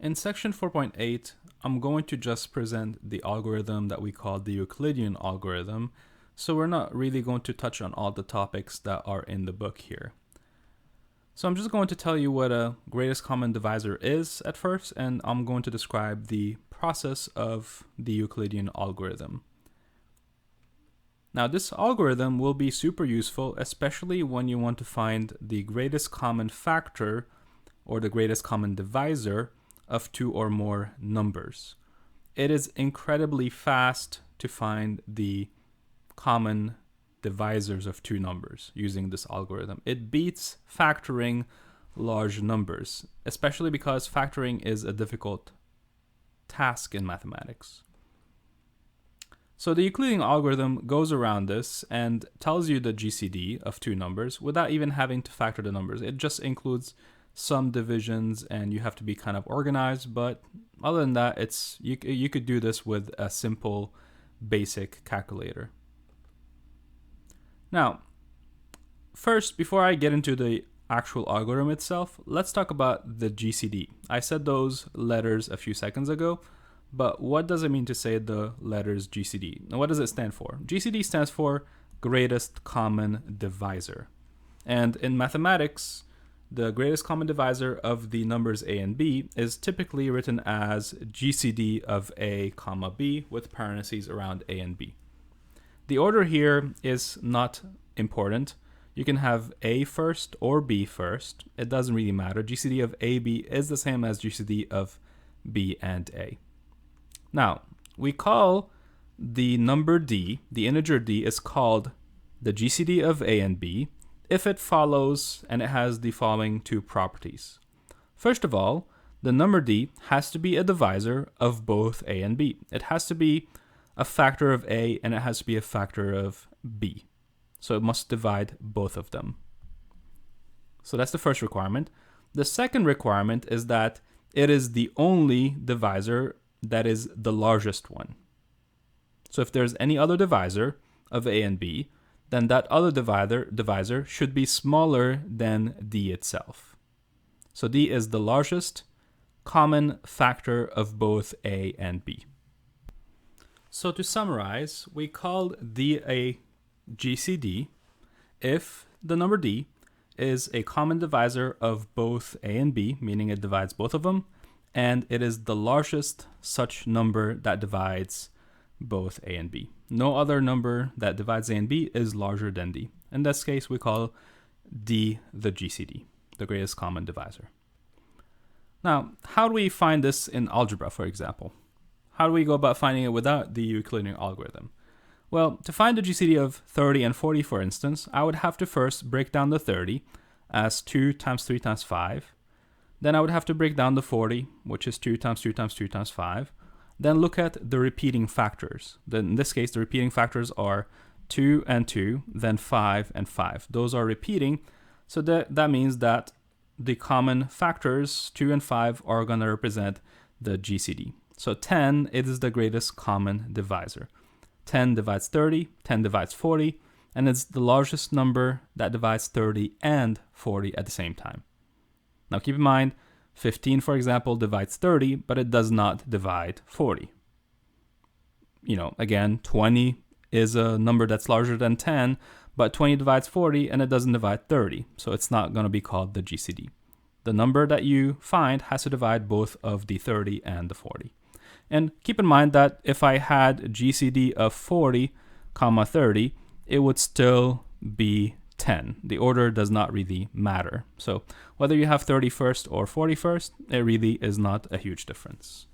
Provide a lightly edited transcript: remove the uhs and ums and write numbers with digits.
In section 4.8, I'm going to just present the algorithm that we call the Euclidean algorithm, so we're not really going to touch on all the topics that are in the book here. So I'm just going to tell you what a greatest common divisor is at first, and I'm going to describe the process of the Euclidean algorithm. Now, this algorithm will be super useful, especially when you want to find the greatest common factor or the greatest common divisor of two or more numbers. It is incredibly fast to find the common divisors of two numbers using this algorithm. It beats factoring large numbers, especially because factoring is a difficult task in mathematics. So the Euclidean algorithm goes around this and tells you the GCD of two numbers without even having to factor the numbers. It just includes some divisions and you have to be kind of organized, but other than that, you could do this with a simple basic calculator. Now, first, before I get into the actual algorithm itself, let's talk about the GCD. I said those letters a few seconds ago, but what does it mean to say the letters GCD? And what does it stand for? GCD stands for greatest common divisor. And in mathematics, the greatest common divisor of the numbers a and b is typically written as GCD of a comma b with parentheses around a and b. The order here is not important. You can have a first or b first. It doesn't really matter. GCD of ab is the same as GCD of b and a. Now, we call the number d, the integer d, is called the GCD of a and b if it follows and it has the following two properties. First of all, the number d has to be a divisor of both a and b. It has to be a factor of a and it has to be a factor of b. So it must divide both of them. So that's the first requirement. The second requirement is that it is the only divisor that is the largest one. So if there's any other divisor of a and b, then that other divisor should be smaller than d itself. So d is the largest common factor of both a and b. So to summarize, we called d a GCD if the number d is a common divisor of both a and b, meaning it divides both of them, and it is the largest such number that divides both a and b. No other number that divides a and b is larger than d. In this case, we call d the GCD, the greatest common divisor. Now, how do we find this in algebra, for example? How do we go about finding it without the Euclidean algorithm? Well, to find the GCD of 30 and 40, for instance, I would have to first break down the 30 as 2 times 3 times 5. Then I would have to break down the 40, which is 2 times 2 times 2 times 5. Then look at the repeating factors. Then in this case, the repeating factors are 2 and 2, then 5 and 5. Those are repeating, so that means that the common factors, 2 and 5, are going to represent the GCD. So 10 is the greatest common divisor. 10 divides 30, 10 divides 40, and it's the largest number that divides 30 and 40 at the same time. Now keep in mind, 15, for example, divides 30, but it does not divide 40. Again, 20 is a number that's larger than 10, but 20 divides 40 and it doesn't divide 30, so it's not going to be called the GCD. The number that you find has to divide both of the 30 and the 40. And keep in mind that if I had GCD of 40, 30, it would still be 10. The order does not really matter. So whether you have 30 first or 40 first, it really is not a huge difference.